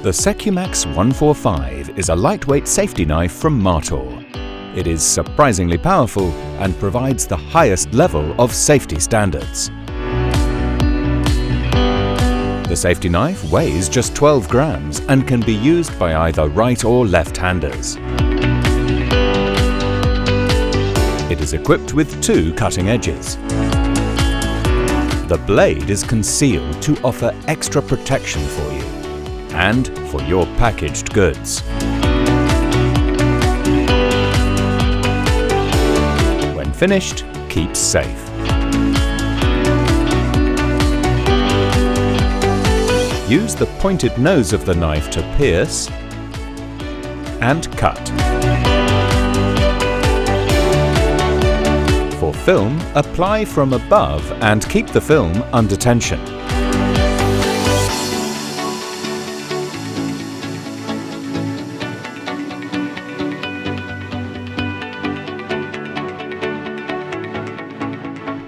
The SECUMAX 145 is a lightweight safety knife from MARTOR. It is surprisingly powerful and provides the highest level of safety standards. The safety knife weighs just 12 grams and can be used by either right or left-handers. It is equipped with 2 cutting edges. The blade is concealed to offer extra protection for you and for your packaged goods. When finished, keep safe. Use the pointed nose of the knife to pierce and cut. For film, apply from above and keep the film under tension.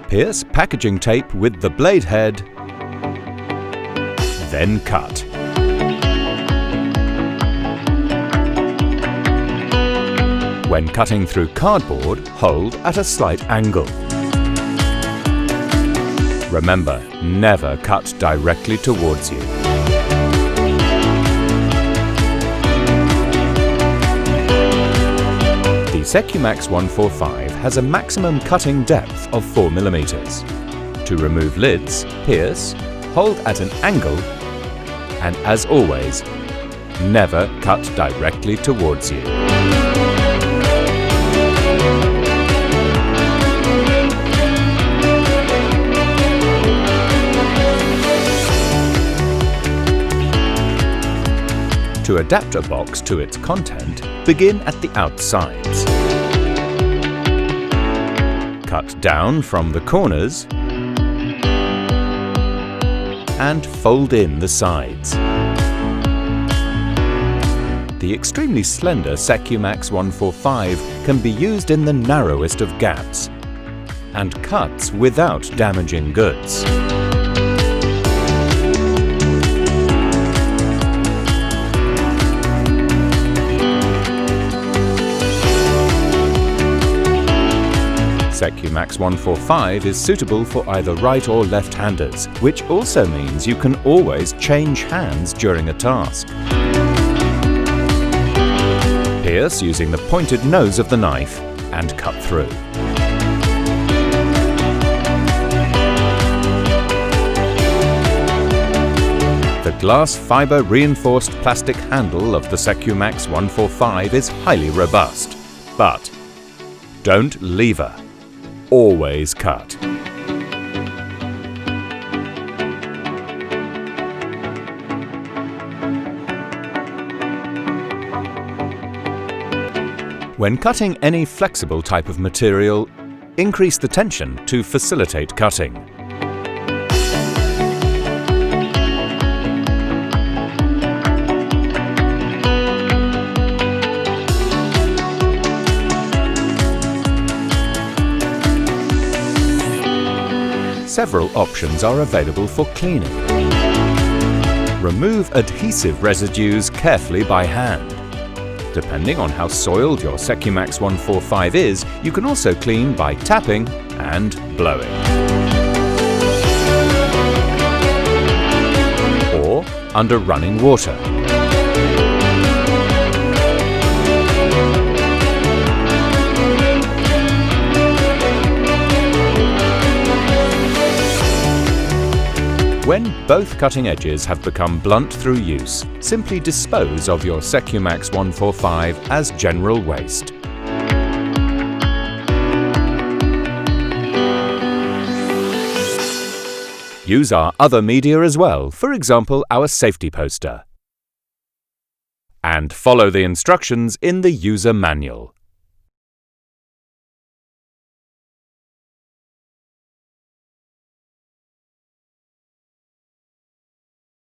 Pierce packaging tape with the blade head, then cut. When cutting through cardboard, hold at a slight angle. Remember, never cut directly towards you. The SECUMAX 145 has a maximum cutting depth of 4 mm. To remove lids, pierce, hold at an angle, and as always, never cut directly towards you. To adapt a box to its content, begin at the outsides. Cut down from the corners and fold in the sides. The extremely slender SECUMAX 145 can be used in the narrowest of gaps and cuts without damaging goods. SECUMAX 145 is suitable for either right or left-handers, which also means you can always change hands during a task. Pierce using the pointed nose of the knife and cut through. The glass fibre reinforced plastic handle of the SECUMAX 145 is highly robust, but don't lever. Always cut. When cutting any flexible type of material, increase the tension to facilitate cutting. Several options are available for cleaning. Remove adhesive residues carefully by hand. Depending on how soiled your SECUMAX 145 is, you can also clean by tapping and blowing. Or under running water. When both cutting edges have become blunt through use, simply dispose of your SECUMAX 145 as general waste. Use our other media as well, for example our safety poster. And follow the instructions in the user manual.